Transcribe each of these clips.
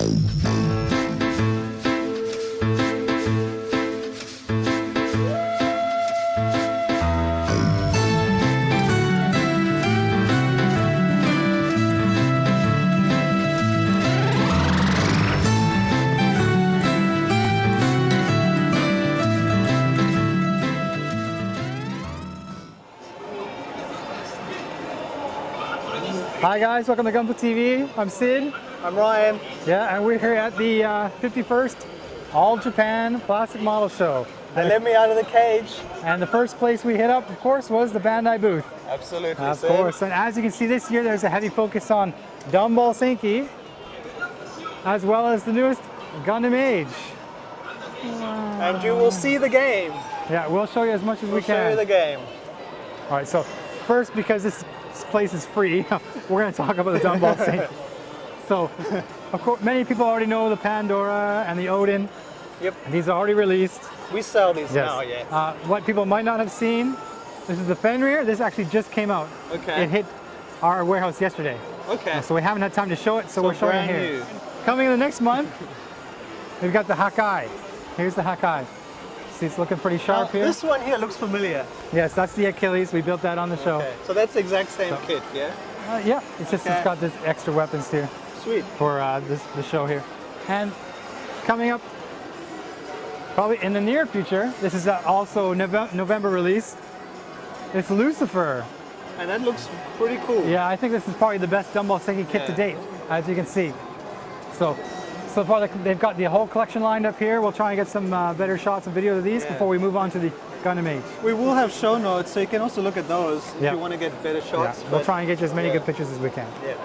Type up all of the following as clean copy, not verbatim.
Hi guys, welcome to Gunpla TV. I'm Sid. I'm Ryan. Yeah, and we're here at the 51st All Japan Plastic Model Show. They let me out of the cage. And the first place we hit up, of course, was the Bandai booth. Absolutely, Of course. And as you can see this year, there's a heavy focus on Dumbbell Senki, as well as the newest Gundam Age. And you will see the game. Yeah, we'll show you as much as we can. We'll show you the game. All right, so first, because this place is free, we're going to talk about the Dumbbell Senki. So, of course, many people already know the Pandora and the Odin. Yep. These are already released. We sell these now, yeah. What people might not have seen, this is the Fenrir. This actually just came out. Okay. It hit our warehouse yesterday. Okay. So we haven't had time to show it, so we're showing it here. New. Coming in the next month, we've got the Hakai. Here's the Hakai. See, it's looking pretty sharp here. This one here looks familiar. Yes, that's the Achilles. We built that on the show. Okay. So that's the exact same kit, yeah? Yeah, it's just it's got this extra weapons here. Sweet. For the show here. And coming up, probably in the near future, this is also November release. It's Lucifer. And that looks pretty cool. Yeah, I think this is probably the best Dumbbell Senki kit to date, as you can see. So far they've got the whole collection lined up here. We'll try and get some better shots and videos of these before we move on to the Gundam Age. We will have show notes, so you can also look at those if you want to get better shots. Yeah. We'll try and get you as many good pictures as we can. Yeah.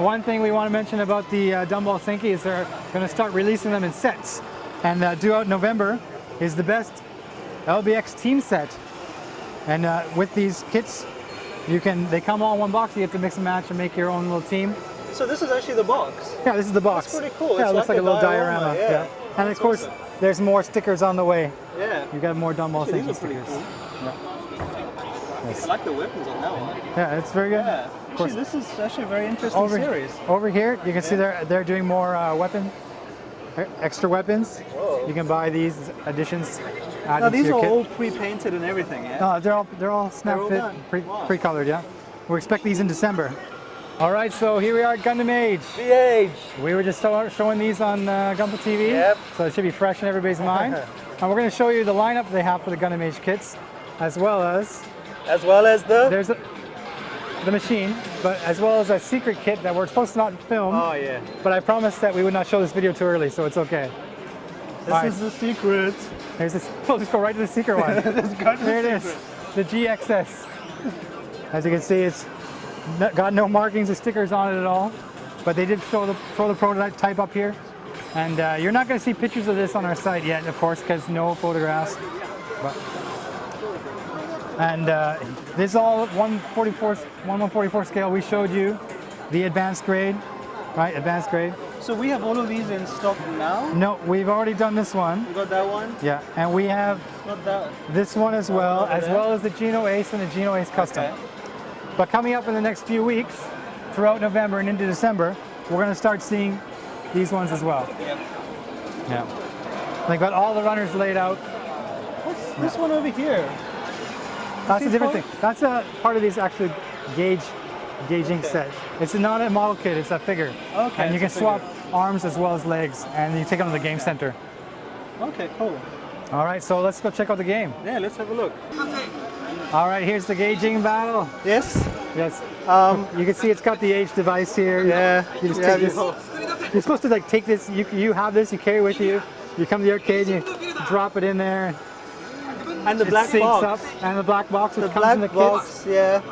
One thing we want to mention about the Dumbbell Senki is they're going to start releasing them in sets. And due out November is the best LBX team set. And with these kits, they come all in one box. You get to mix and match and make your own little team. So this is actually the box? Yeah, this is the box. That's pretty cool. Yeah, it looks like a little diorama. Yeah. And of course, there's more stickers on the way. Yeah. You got more Dumbbell Senki stickers. Cool. Yeah. Yes. I like the weapons on that one. Yeah, it's very good. Yeah. Actually, this is actually a very interesting series. Over here, you can see they're doing more extra weapons. Whoa. You can buy these additions. Now these are all pre-painted and everything, yeah? No, they're all snap fit, pre-colored, yeah. We expect these in December. All right, so here we are at Gundam Age. The Age. We were just showing these on Gunpla TV. Yep. So it should be fresh in everybody's mind. And we're going to show you the lineup they have for the Gundam Age kits, as well as there's the machine, but as well as a secret kit that we're supposed to not film. Oh yeah. But I promised that we would not show this video too early, so it's okay. This is the secret. Here's this. We'll just go right to the secret one. There it is, the GXS. As you can see, it's got no markings or stickers on it at all, but they did throw the prototype up here. And you're not going to see pictures of this on our site yet, of course, because no photographs. And this is all 1/144 scale. We showed you the advanced grade, right? Advanced grade. So we have all of these in stock now? No, we've already done this one. You got that one? Yeah, and we have this one as well as the Geno Ace and the Geno Ace Custom. Okay. But coming up in the next few weeks, throughout November and into December, we're going to start seeing these ones as well. Yep. Yeah. They've got all the runners laid out. What's this one over here? That's a different thing. That's a part of these actually gauging set. It's not a model kit, it's a figure. Okay. And you can swap arms as well as legs, and you take it on the game center. Okay, cool. All right, so let's go check out the game. Yeah, let's have a look. All right, here's the gauging battle. Yes? Yes. You can see it's got the Age device here. Yeah. You just take this. You're supposed to like take this, you have this, you carry it with you. You come to the arcade, you drop it in there. And the black box. Up, and the black box which comes in the kit. Yeah.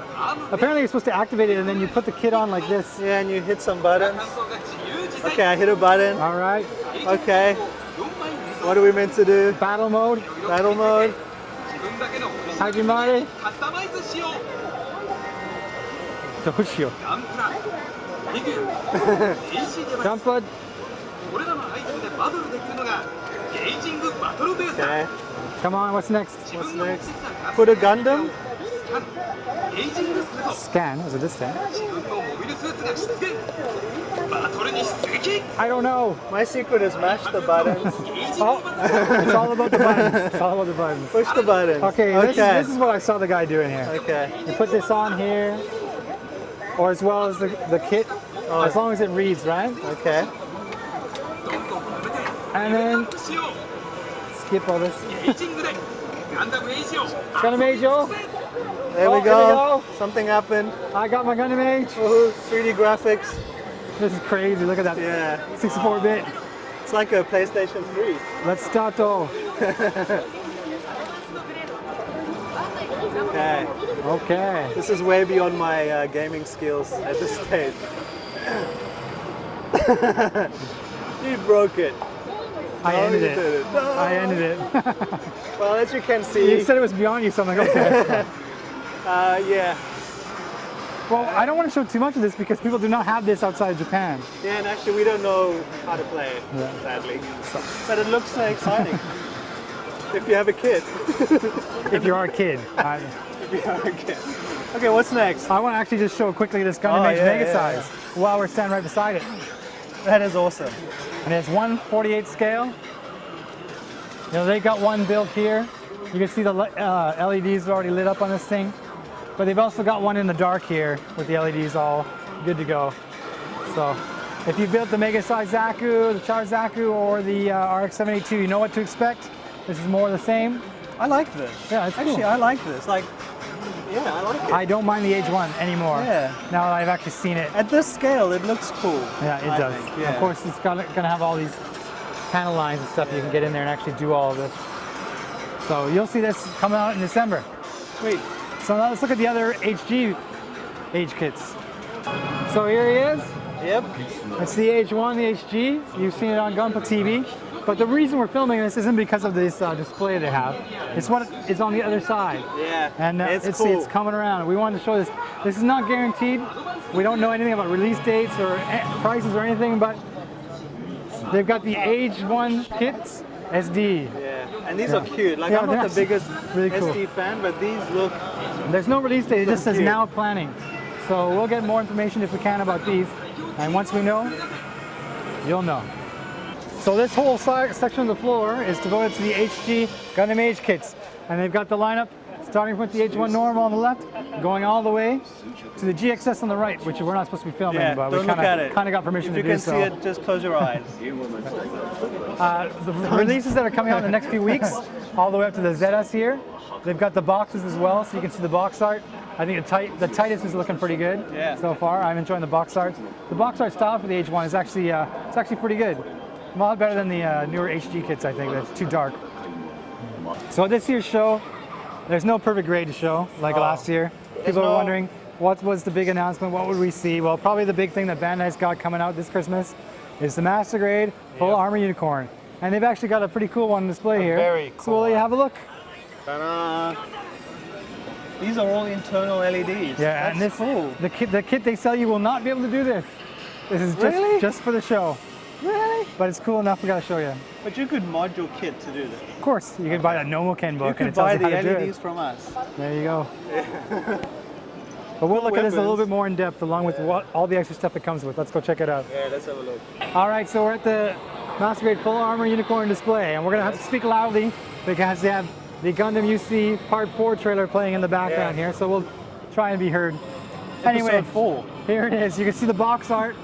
Apparently you're supposed to activate it and then you put the kit on like this. Yeah, and you hit some buttons. Okay, I hit a button. All right. Okay. What are we meant to do? Battle mode. Battle mode. Hajimare. Doshio. Gunpla. Okay. Come on, what's next? What's next? Put a Gundam. Scan, is it this thing? I don't know. My secret is mash the buttons. Oh, it's all about the buttons. It's all about the buttons. Push the buttons. Okay, this is what I saw the guy doing here. Okay. You put this on here, or as well as the kit, as long as it reads, right? Okay. And then skip all this. Gundam Age. There we go. Something happened. I got my Gundam Age. 3D graphics. This is crazy. Look at that. Yeah. 64-bit. It's like a PlayStation 3. Let's start though. Okay. Okay. This is way beyond my gaming skills at this stage. You broke it. I ended it. Did it. No. I ended it. Well, as you can see. You said it was beyond you, so I'm like, okay. Yeah. Well, I don't want to show too much of this because people do not have this outside of Japan. Yeah, and actually we don't know how to play it, sadly. But it looks exciting. If you have a kid. If you are a kid. If you are a kid. Okay, what's next? I want to actually just show quickly this Gundam Age Mega Size while we're standing right beside it. That is awesome. And it's 1/48 scale. You know, they got one built here. You can see the LEDs are already lit up on this thing. But they've also got one in the dark here with the LEDs all good to go. So if you built the Mega Size Zaku, the Char Zaku, or the RX-782, you know what to expect. This is more of the same. I like this. Yeah, it's actually cool. I like this. Like, yeah, I like it. I don't mind the Age 1 anymore. Yeah. Now that I've actually seen it. At this scale, it looks cool. Yeah, it does. Think, yeah. Of course, it's gonna have all these panel lines and stuff you can get in there and actually do all of this. So you'll see this coming out in December. Sweet. So now let's look at the other HG Age kits. So here he is. Yep. It's the Age 1, the HG. You've seen it on Gunpla TV. But the reason we're filming this isn't because of this display they have. It's what is on the other side. Yeah, and it's cool. It's coming around. We wanted to show this. This is not guaranteed. We don't know anything about release dates or prices or anything, but they've got the Age 1 kits, SD. Yeah, and these are cute. Like, I'm not the biggest really cool. SD fan, but these look... There's no release date, it just says now planning. So we'll get more information if we can about these. And once we know, you'll know. So this whole section of the floor is devoted to the HG Gundam Age kits. And they've got the lineup starting with the H1 normal on the left, going all the way to the GXS on the right, which we're not supposed to be filming, but we kind of got permission to do so. If you can see it, just close your eyes. The releases that are coming out in the next few weeks, all the way up to the ZS here, they've got the boxes as well, so you can see the box art. I think the Titus is looking pretty good so far. I'm enjoying the box art. The box art style for the H1 is actually it's actually pretty good. A lot better than the newer HG kits, I think. That's too dark. So this year's show, there's no perfect grade to show like last year. People are wondering what was the big announcement, what would we see? Well, probably the big thing that Bandai's got coming out this Christmas is the Masquerade full armor unicorn. And they've actually got a pretty cool one on display here. Very cool. So we'll let you have a look. Ta-da. These are all internal LEDs. Yeah, and this cool. The kit they sell you will not be able to do this. This is just for the show. Really? But it's cool enough, we gotta show you. But you could mod your kit to do this. Of course, you can buy that Nomoken book and it tells you how to do it. You could buy the LEDs from us. There you go. But we'll look at this a little bit more in depth along with all the extra stuff it comes with. Let's go check it out. Yeah, let's have a look. All right, so we're at the Masquerade Full Armor Unicorn display, and we're gonna have to speak loudly because they have the Gundam UC Part 4 trailer playing in the background here, so we'll try and be heard. Anyway, Episode 4. Here it is. You can see the box art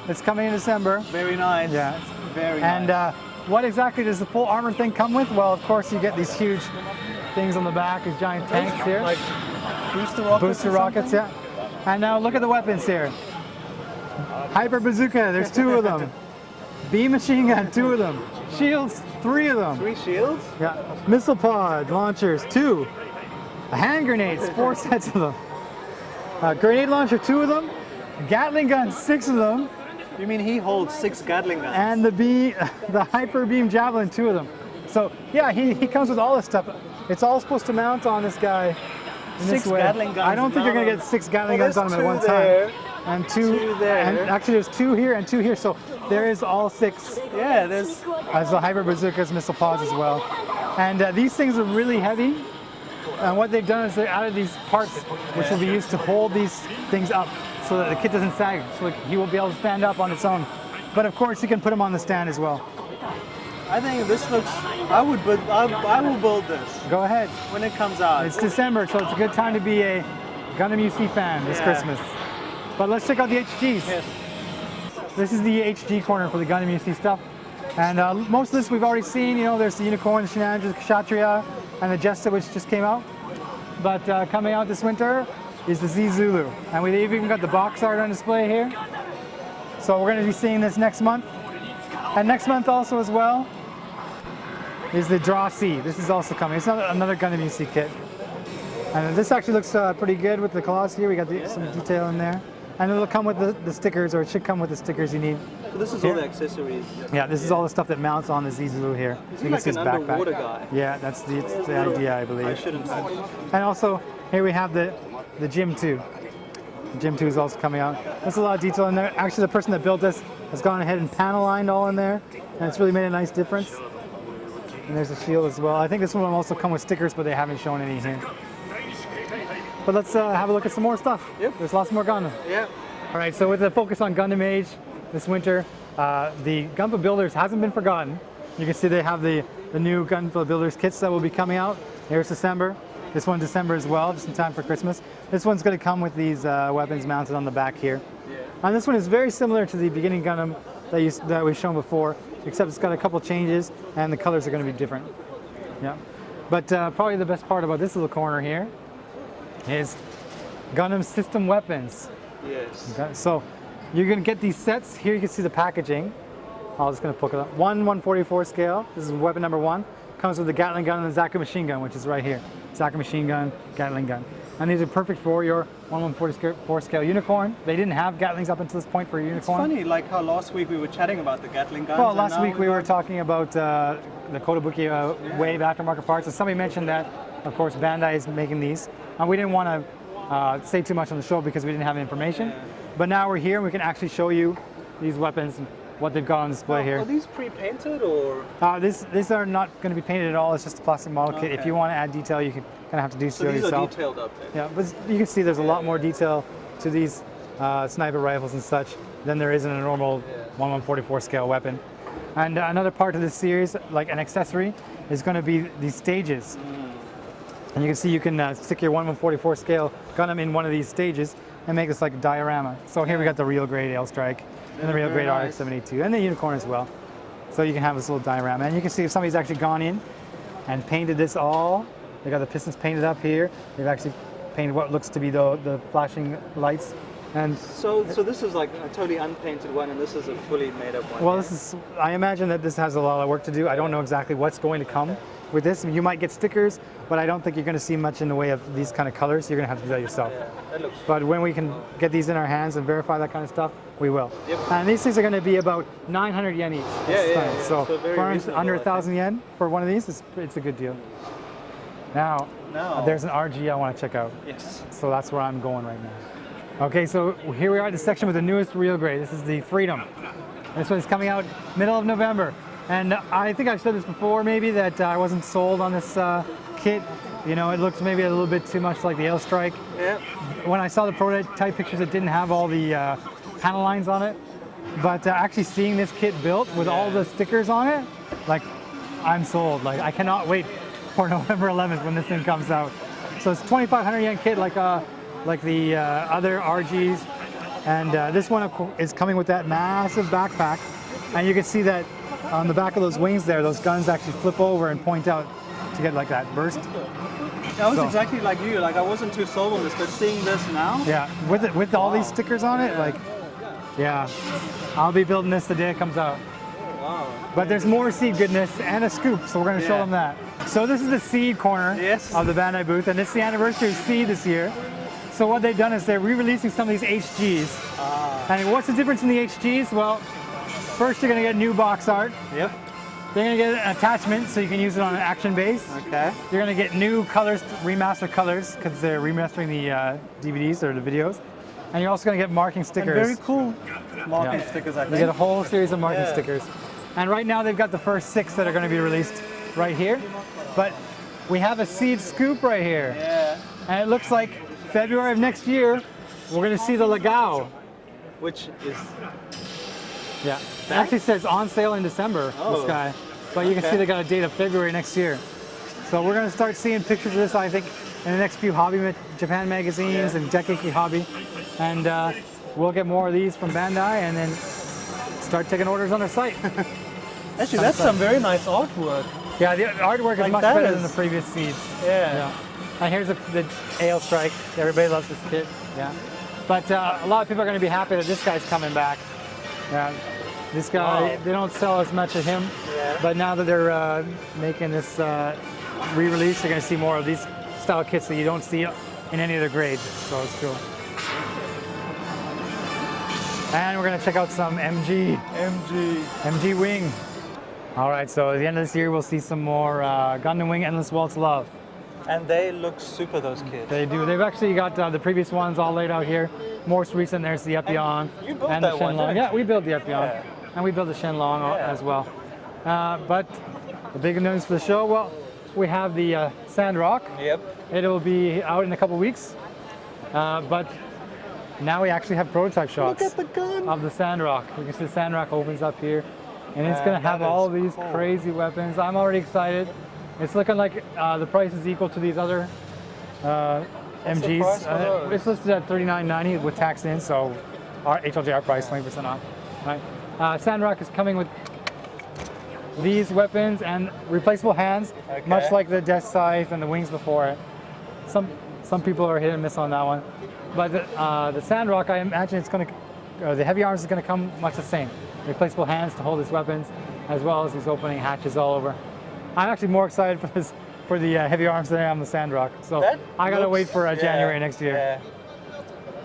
that's coming in December. Very nice. Yeah. Very nice. And what exactly does the full armor thing come with? Well, of course, you get these huge things on the back, these giant tanks here. Like booster rockets. Booster rockets, yeah. And now look at the weapons here. Hyper bazooka, there's 2 of them. Beam machine gun, 2 of them. Shields, 3 of them. 3 shields? Yeah. Missile pod launchers, 2. Hand grenades, 4 sets of them. Grenade launcher, 2 of them. Gatling gun, 6 of them. You mean he holds 6 Gatling guns? And the hyper beam javelin, 2 of them. So yeah, he comes with all this stuff. It's all supposed to mount on this guy. 6 Gatling guns. I don't think you're gonna get 6 Gatling guns on him at one time. And 2 there. And actually, there's 2 here and 2 here. So there is all 6. Yeah, there's as the hyper bazookas, missile pods as well. And these things are really heavy. And what they've done is they added these parts which will be used to hold these things up so that the kit doesn't sag. So he will be able to stand up on its own. But of course, you can put them on the stand as well. I think this looks. I will build this. Go ahead. When it comes out. It's December, so it's a good time to be a Gundam UC fan this Christmas. But let's check out the HGs. Yes. This is the HG corner for the Gundam UC stuff. And most of this we've already seen. You know, there's the Unicorn, the Shenanigans, the Kshatriya, and the Jesta, which just came out. But coming out this winter is the Z Zulu. And we've even got the box art on display here. So we're going to be seeing this next month. And next month also as well is the Draw C. This is also coming. It's another Gundam UC kit. And this actually looks pretty good with the claws here. We got some detail in there. And it'll come with the stickers, or it should come with the stickers you need. So this is all the accessories. Yeah, this is all the stuff that mounts on the Z Zulu here. He's like an underwater guy. Yeah, that's the idea, I believe. I shouldn't touch. And also, here we have the Gym 2. Gym 2 is also coming out. There's a lot of detail in there. Actually, the person that built this has gone ahead and panel lined all in there, and it's really made a nice difference. And there's a shield as well. I think this one will also come with stickers, but they haven't shown any here. But let's have a look at some more stuff. Yep. There's lots more Gundam. Yeah. All right, so with the focus on Gundam Age this winter, the Gunpla Builders hasn't been forgotten. You can see they have the new Gunpla Builders kits that will be coming out. Here's December. This one's December as well, just in time for Christmas. This one's going to come with these weapons mounted on the back here. Yeah. And this one is very similar to the beginning Gundam that we've shown before, except it's got a couple changes and the colors are going to be different. Yeah. But probably the best part about this little corner here is Gundam system weapons. Yes. Okay, so you're going to get these sets. Here you can see the packaging. I'm just going to poke it up. 1/144 scale. This is weapon number 1. Comes with the Gatling Gun and the Zaku machine gun, which is right here. Zaku machine gun, Gatling Gun. And these are perfect for your 1/144 scale Unicorn. They didn't have Gatlings up until this point for a Unicorn. It's funny, like how last week we were chatting about the Gatling guns. Well, last week we were talking about the Kotobukiya Wave aftermarket parts. And somebody mentioned that, of course, Bandai is making these. And we didn't want to say too much on the show because we didn't have information. Yeah. But now we're here and we can actually show you these weapons and what they've got on display here. Are these pre-painted or? These are not going to be painted at all. It's just a plastic model kit. If you want to add detail, you can kind of have to do so yourself. So these are detailed up there. Yeah, but you can see there's a lot more detail to these sniper rifles and such than there is in a normal 1/144 scale weapon. And another part of this series, like an accessory, is going to be these stages. And you can see you can stick your 1/144 scale Gundam in one of these stages and make this like a diorama. So here we got the real grade L-Strike and the real grade RX-72 and the Unicorn as well. So you can have this little diorama. And you can see if somebody's actually gone in and painted this all. They got the pistons painted up here. They've actually painted what looks to be the flashing lights. And so this is like a totally unpainted one, and this is a fully made up one. Well, this is. I imagine that this has a lot of work to do. I don't know exactly what's going to come with this. I mean, you might get stickers, but I don't think you're going to see much in the way of these kind of colors. You're going to have to do that yourself. Yeah, that looks. But when we can get these in our hands and verify that kind of stuff, we will. Yep. And these things are going to be about 900 yen each. Yeah. So very for reasonable, under 1,000 yen for one of these, it's a good deal. Now, there's an RG I want to check out. Yes. So that's where I'm going right now. Okay, so here we are at the section with the newest real grade. This is the Freedom. This one's coming out middle of November. And I think I've said this before maybe that I wasn't sold on this kit. You know, it looks maybe a little bit too much like the L-Strike. Yeah. When I saw the prototype pictures, it didn't have all the panel lines on it. But actually seeing this kit built with all the stickers on it, like, I'm sold. Like, I cannot wait for November 11th when this thing comes out. So it's 2,500 yen kit like the other RGs. And this one is coming with that massive backpack. And you can see that on the back of those wings there, those guns actually flip over and point out to get like that burst. I was exactly like you. Like I wasn't too sold on this, but seeing this now. Yeah, with all these stickers on it, like, yeah, I'll be building this the day it comes out. Wow. But there's more seed goodness and a scoop, so we're going to show them that. So this is the seed corner of the Bandai booth, and it's the anniversary of seed this year. So what they've done is they're re-releasing some of these HGs. And what's the difference in the HGs? Well, first you're going to get new box art. Yep. They're going to get an attachment so you can use it on an action base. Okay. You're going to get new colors, remastered colors, because they're remastering the DVDs or the videos. And you're also going to get marking stickers. And very cool marking stickers, I think. You get a whole series of marking stickers. And right now they've got the first 6 that are going to be released right here. But we have a seed scoop right here. Yeah. And it looks like February of next year, we're going to see the Legao. Which is Yeah. It actually says on sale in December, this guy. But you can see they got a date of February next year. So we're going to start seeing pictures of this, I think, in the next few Hobby Japan magazines and Dekeki Hobby. And we'll get more of these from Bandai and then start taking orders on their site. Actually, that's some very nice artwork. Yeah, the artwork is much better than the previous seeds. Yeah. And here's the Ale Strike. Everybody loves this kit. Yeah. But a lot of people are going to be happy that this guy's coming back. Yeah. This guy, they don't sell as much of him, but now that they're making this re-release, you're going to see more of these style kits that you don't see in any other grade. So it's cool. And we're going to check out some MG Wing. All right, so at the end of this year, we'll see some more Gundam Wing Endless Waltz Love. And they look super, those kids. They do. They've actually got the previous ones all laid out here. Most recent, there's the Epion you built and that the Shenlong. one, Yeah, we built the Epion. And we built the Shenlong as well. But the big news for the show, well, we have the Sandrock. Yep. It'll be out in a couple weeks. But now we actually have prototype shots Look at the gun. of the Sandrock. You can see the Sandrock opens up here. And it's going to have all these crazy weapons. I'm already excited. It's looking like the price is equal to these other MGs. It's listed at $39.90 with tax in, so our HLJR price 20% off. Right. Sandrock is coming with these weapons and replaceable hands, much like the Death Scythe and the wings before it. Some people are hit and miss on that one, but the Sandrock, I imagine it's going to, the heavy arms is going to come much the same. Replaceable hands to hold his weapons, as well as these opening hatches all over. I'm actually more excited for the heavy arms than I am the Sandrock. So I gotta wait for January next year. Yeah.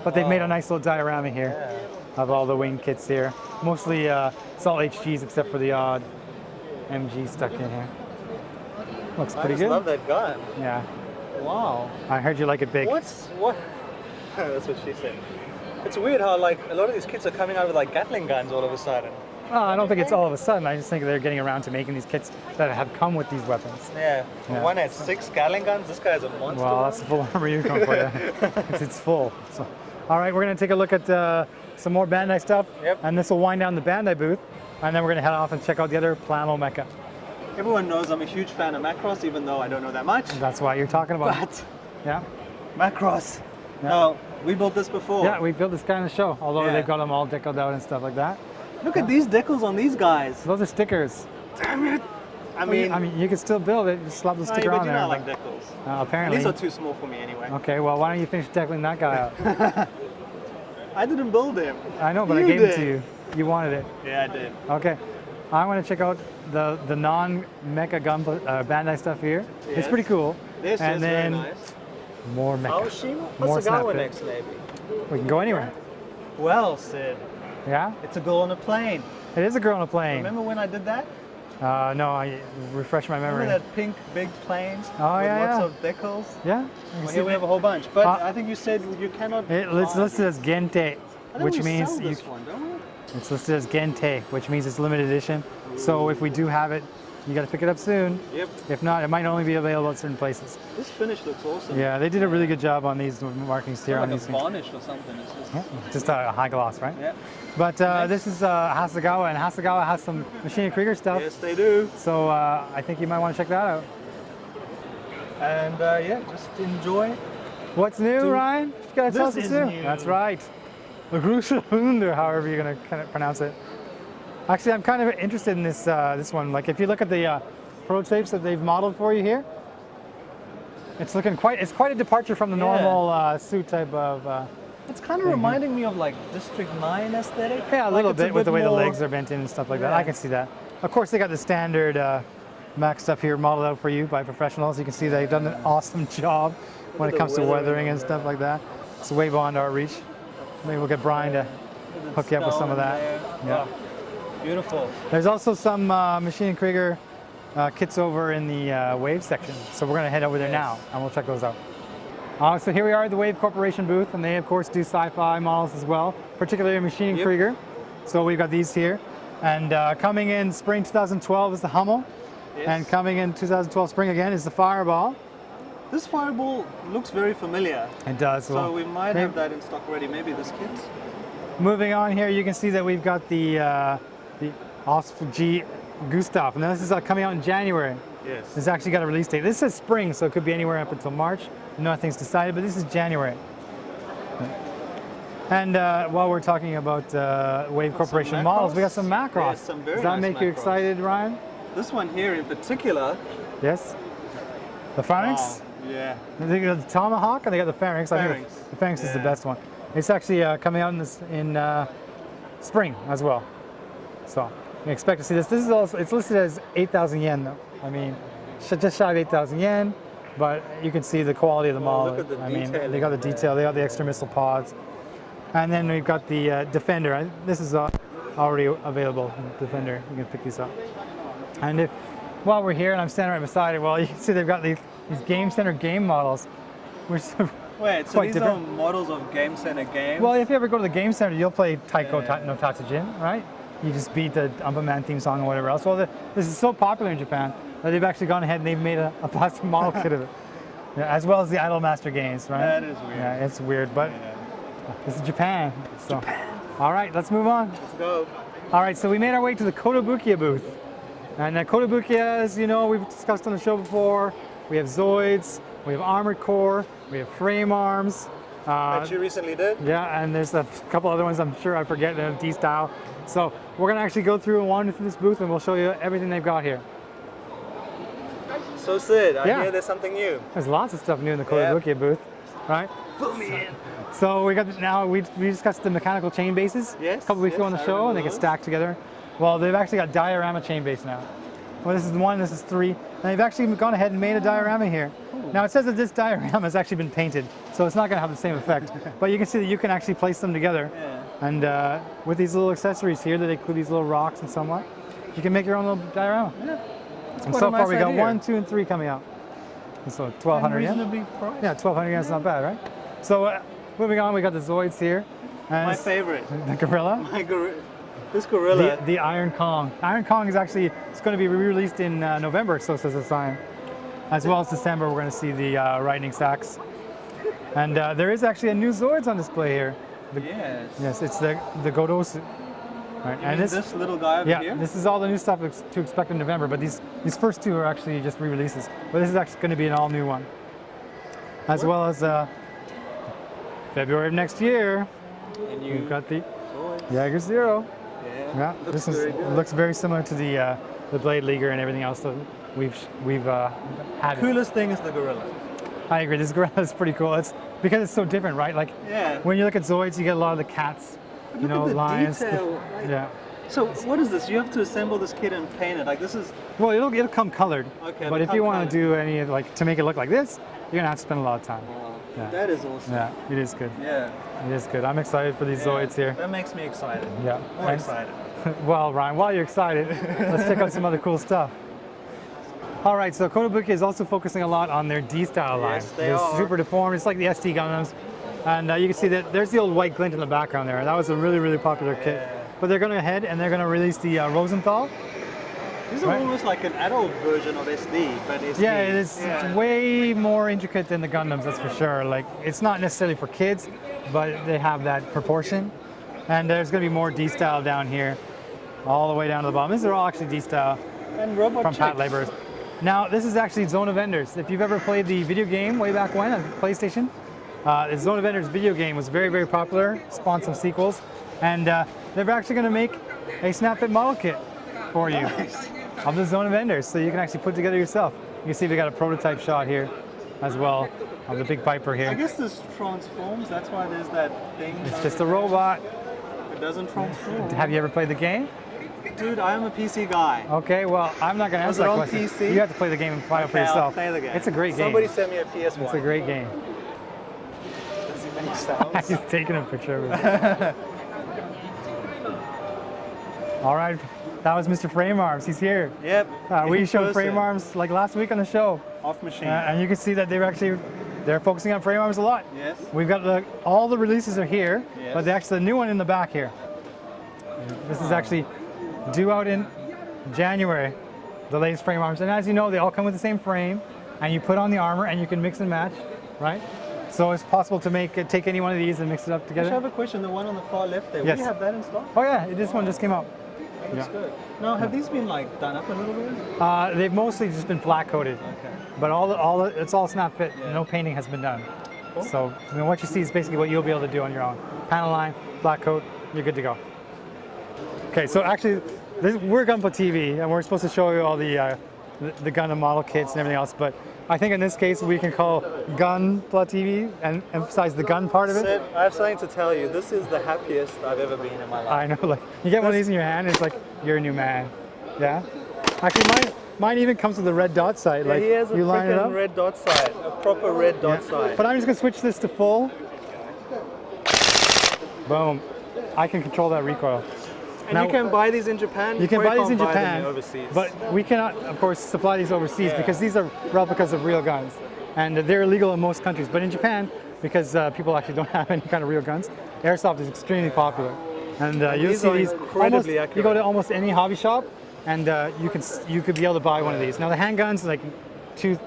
But they've made a nice little diorama here of all the wing kits here. Mostly it's all HGs except for the odd MG stuck in here. Looks pretty good. I love that gun. Yeah. Wow. I heard you like it big. What? That's what she said. It's weird how like a lot of these kits are coming out with like Gatling guns all of a sudden. Oh, I don't think it's all of a sudden. I just think they're getting around to making these kits that have come with these weapons. Yeah. One had 6 Gatling guns. This guy's a monster. Well, that's a full armor unicorn for you. It's full. So, all right, we're going to take a look at some more Bandai stuff. Yep. And this will wind down the Bandai booth. And then we're going to head off and check out the other Plamo mecha. Everyone knows I'm a huge fan of Macross, even though I don't know that much. That's why you're talking about it. But yeah. Macross. Yeah. No, we built this before. Yeah, we built this guy in the show, although they've got them all deckled out and stuff like that. Look at these decals on these guys. Those are stickers. Damn it. I mean, you can still build it. Just slap the sticker on there. But you know I like decals. Apparently. These are too small for me anyway. Okay, well, why don't you finish deckling that guy out? I didn't build him. I know, but I gave it to you. You wanted it. Yeah, I did. Okay. I want to check out the non-mecha Gunpla Bandai stuff here. Yes. It's pretty cool. This is very nice. More mecha. What's the guy next, maybe? We can go anywhere. Well, Sid. Yeah? It's a girl on a plane. It is a girl on a plane. Remember when I did that? No, I refresh my memory. Remember that pink big planes with lots of decals? Yeah. Well, here we have a whole bunch. But I think you said you cannot. It's listed as Gente, which means sell this one, don't we? It's listed as Gente, which means it's limited edition. Ooh. So if we do have it, you got to pick it up soon. Yep. If not, it might only be available at certain places. This finish looks awesome. Yeah, they did a really good job on these markings here. Like on these varnish or something. It's just a high gloss, right? Yeah. But this is Hasegawa, and Hasegawa has some Machine Krieger stuff. Yes, they do. So I think you might want to check that out. And yeah, just enjoy. What's new, Ryan? You gotta tell us what's new. That's right. The Lucifer, however you're gonna kind of pronounce it. Actually, I'm kind of interested in this this one. Like, if you look at the prototypes that they've modeled for you here, it's looking quite a departure from the normal suit type of. It's kind of reminding me of like District 9 aesthetic. Yeah, a little bit with the way the legs are bent in and stuff like that. I can see that. Of course, they got the standard Mac stuff here modeled out for you by professionals. You can see they've done an awesome job when it comes to weathering and stuff like that. It's way beyond our reach. Maybe we'll get Brian to hook you up with some of that. Yeah. Beautiful. There's also some Machine Krieger kits over in the Wave section. So we're going to head over there now and we'll check those out. So here we are at the Wave Corporation booth, and they of course do sci-fi models as well, particularly Machine Krieger. So we've got these here. And coming in spring 2012 is the Hummel. Yes. And coming in 2012 spring again is the Fireball. This Fireball looks very familiar. It does. So we might have that in stock already. Maybe this kit? Moving on here, you can see that we've got the Osf G Gustav. Now this is coming out in January. Yes. It's actually got a release date. This says spring, so it could be anywhere up until March. Nothing's decided, but this is January. And while we're talking about Wave Corporation models, we got some Macross. Yes, some very Does that nice make you Macross. excited, Ryan? This one here in particular. Yes. The Phalanx? Wow. Yeah. They got the Tomahawk and they got the Phalanx. I think Phalanx. the Phalanx is the Yeah. best one. It's actually coming out in spring as well. So you expect to see this. This is also, it's listed as 8,000 yen though. I mean, just shy of 8,000 yen, but you can see the quality of the model. Look at the I mean, detailing they got the there. detail, they got the extra missile pods. And then we've got the Defender. This is already available, Defender. You can pick these up. And while we're here and I'm standing right beside it, well, you can see they've got these Game Center game models, which Wait, so quite these different. are models of Game Center games? Well, if you ever go to the Game Center, you'll play Taiko no Tatsujin, right? You just beat the Man theme song or whatever else. Well, this is so popular in Japan that they've actually gone ahead and they've made a plastic model kit of it. Yeah, as well as the Idolmaster games, right? That is weird. Yeah, it's weird, but Yeah. this is Japan. So. All right, let's move on. Let's go. All right, so we made our way to the Kotobukiya booth. And Kotobukiya, as you know, we've discussed on the show before. We have Zoids, we have Armored Core, we have Frame Arms. That you recently did? Yeah, and there's a couple other ones I'm sure I forget, they're D-style. So we're gonna actually go through and wander through this booth and we'll show you everything they've got here. So Sid, I Yeah. hear there's something new. There's lots of stuff new in the Kotobukiya booth, right? Pull me in. So we discussed the mechanical chain bases Yes, a couple weeks ago on the yes, I show, and remember they get those. stacked together. Well, they've actually got diorama chain base now. Well, this is 1, this is 3, and they've actually gone ahead and made a diorama here. Now it says that this diorama has actually been painted, so it's not going to have the same effect. But you can see that you can actually place them together, Yeah. and with these little accessories here that include these little rocks and somewhat, you can make your own little diorama. Yeah. And quite so a far nice we got idea. 1, 2, and 3 coming out. And so 1,200 yen. Reasonably priced. Yeah, 1,200 yen is not bad, right? So moving on, we got the Zoids here. And My favorite. the Gorilla. This gorilla. The Iron Kong. Iron Kong is actually, it's going to be re-released in November, so says the sign. As well as December, we're going to see the Lightning Sacks. And there is actually a new Zoids on display here. Yes. Yes, it's the Godosu. Right. And this little guy over here? This is all the new stuff to expect in November, but these first 2 are actually just re-releases. But this is actually going to be an all-new one. As well as February of next year, And we've got the Zoids. Dagger Zero. Yeah. Yeah, Looks this very good. looks very similar to the Blade Leaguer and everything else that we've had. Coolest thing is the gorilla. I agree. This gorilla is pretty cool. It's because it's so different, right? Like Yeah. when you look at Zoids, you get a lot of the cats, you Look know, at the lions. detail, like- Yeah. So what is this? You have to assemble this kit and paint it. Like this is. Well, it'll come colored. Okay, But it'll if you come want to colored. do any like to make it look like this, you're gonna have to spend a lot of time. Wow. Yeah. That is awesome. Yeah, it is good. Yeah. It is good. I'm excited for these Yeah. Zoids here. That makes me excited. Yeah. More And- excited. Well, Ryan, while you're excited, let's check out some other cool stuff. All right, so Kotobukiya is also focusing a lot on their D-style line. Yes, they They're are. super deformed. It's like the ST Gundams. And you can see that there's the old white glint in the background there. That was a really, really popular kit. Yeah. But they're going ahead and they're going to release the Rosenthal. These are Right. almost like an adult version of SD, but SD. Yeah, it is Yeah. it's way more intricate than the Gundams, that's for sure. Like, it's not necessarily for kids, but they have that proportion. And there's going to be more D-style down here, all the way down to the bottom. These are all actually D-style And robot from Pat chicks. Laborers. Now, this is actually Zone of Enders. If you've ever played the video game way back when on PlayStation, the Zone of Enders video game was very, very popular, spawned some sequels, and they're actually going to make a snap-fit model kit for you of the Zone of Enders, so you can actually put it together yourself. You can see we got a prototype shot here as well of the big Piper I here. guess this transforms. That's why there's that thing. It's just a robot. It doesn't transform. Have you ever played the game? Dude, I am a PC guy. Okay, well, I'm not going to Was answer it that on question. PC? You have to play the game and find out for Okay, I'll yourself. play the game. It's a great game. Somebody send me a PS1. It's a great game. Does he make sounds? He's taking a picture of it. All right, that was Mr. Frame Arms. He's here. Yep. We in showed person. Frame Arms like last week on the show, Off machine. and you can see that they're focusing on Frame Arms a lot. Yes. We've got all the releases are here, Yes. but the new one in the back here. This is actually due out in January, the latest Frame Arms, and as you know, they all come with the same frame, and you put on the armor, and you can mix and match, right? So it's possible to take any one of these and mix it up I together. have a question. The one on the far left there. Yes. We have that in stock. Oh yeah, this one just came out. That looks good. Now, have these been like done up a little bit? They've mostly just been flat coated. Okay. But it's all snap fit. Yeah. No painting has been done. Cool. So what you see is basically what you'll be able to do on your own. Panel line, flat coat, you're good to go. Okay, so actually, we're Gunpla TV, and we're supposed to show you all the Gundam model kits and everything else. But I think in this case we can call Gunpla TV and emphasize the gun part of it. Sid, I have something to tell you. This is the happiest I've ever been in my life. I know, like you get one of these in your hand, it's like you're a new man. Yeah. Actually, mine even comes with a red dot sight. Yeah, like he has a you line it up. freaking red dot sight, a proper red dot sight. But I'm just gonna switch this to full. Boom. I can control that recoil. And Now, you can buy these in Japan. You can buy these in can't Japan, them overseas. but we cannot, of course, supply these overseas Yeah. because these are replicas of real guns, and they're illegal in most countries. But in Japan, because people actually don't have any kind of real guns, airsoft is extremely popular, and you'll these see are these. incredibly You accurate. go to almost any hobby shop, and you could be able to buy one of these. Now the handguns, like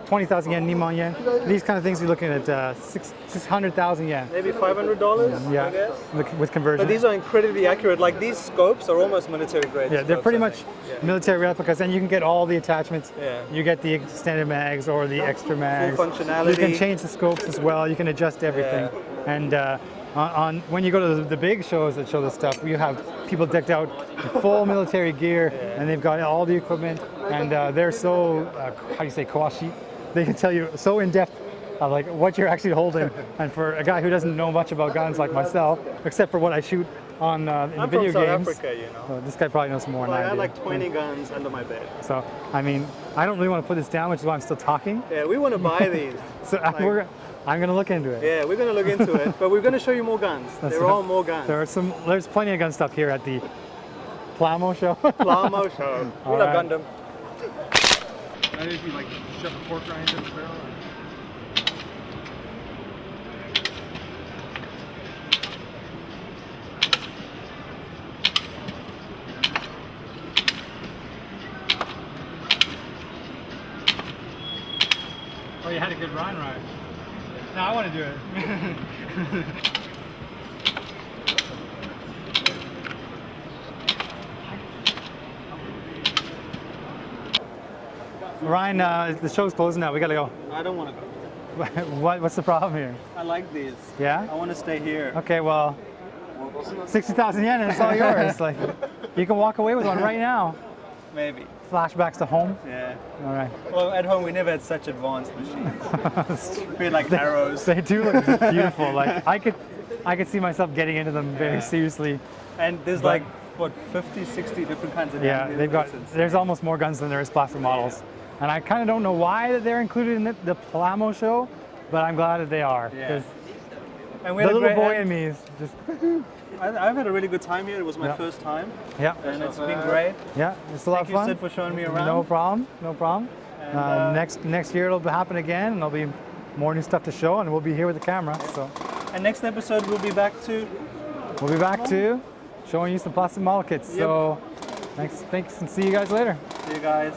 20,000 yen, Nihon yen, these kind of things, you're looking at 600,000 yen. Maybe $500, I Yeah, guess. with conversion. But these are incredibly accurate. Like these scopes are almost military grade. Yeah, they're scopes, pretty I much think. Yeah. military replicas, and you can get all the attachments. Yeah. You get the extended mags or the extra mags. functionality. You can change the scopes as well. You can adjust everything. And when you go to the big shows that show this stuff, you have people decked out in full military gear, and they've got all the equipment, and they're so how do you say kawashi? They can tell you so in depth. Like what you're actually holding, and for a guy who doesn't know much about guns like myself, except for what I shoot on in I'm video from games. South Africa, you know. So this guy probably knows more Like, than I I had do. like 20 guns under my bed. So I mean, I don't really want to put this down, which is why I'm still talking. Yeah, we want to buy these. So I'm gonna look into it. Yeah, we're going to look into it, but we're going to show you more guns. That's There right. are more guns. There's plenty of gun stuff here at the Plamo Show. Plamo Show. We All love right. Gundam. Maybe if you like shove a pork rind in the barrel. Oh, you had a good run, right? No, I want to do it. Ryan, the show's closing now. We gotta go. I don't want to go. What's the problem here? I like these. Yeah? I want to stay here. Okay, well, 60,000 yen and it's all yours. Like, you can walk away with one right now. Maybe. Flashbacks to home. Yeah. All right. Well, at home we never had such advanced machines. We had like arrows. They do look beautiful. Like I could see myself getting into them very seriously. And there's like, what, 50, 60 different kinds of Yeah, guns. there's almost more guns than there is plastic models. And I kind of don't know why that they're included in the Plamo Show, but I'm glad that they are. Yeah. Because And we the had a little great- boy in me is just, I've had a really good time here. It was my Yeah. first time, yeah, and it's been great. yeah, it's a lot Thank of you, fun. Sid, for showing me around. No problem, no problem. And, Next year it'll happen again, and there'll be more new stuff to show, and we'll be here with the camera. So And next episode we'll be back to. we'll be back to showing you some plastic model kits. So thanks, and see you guys later. See you guys.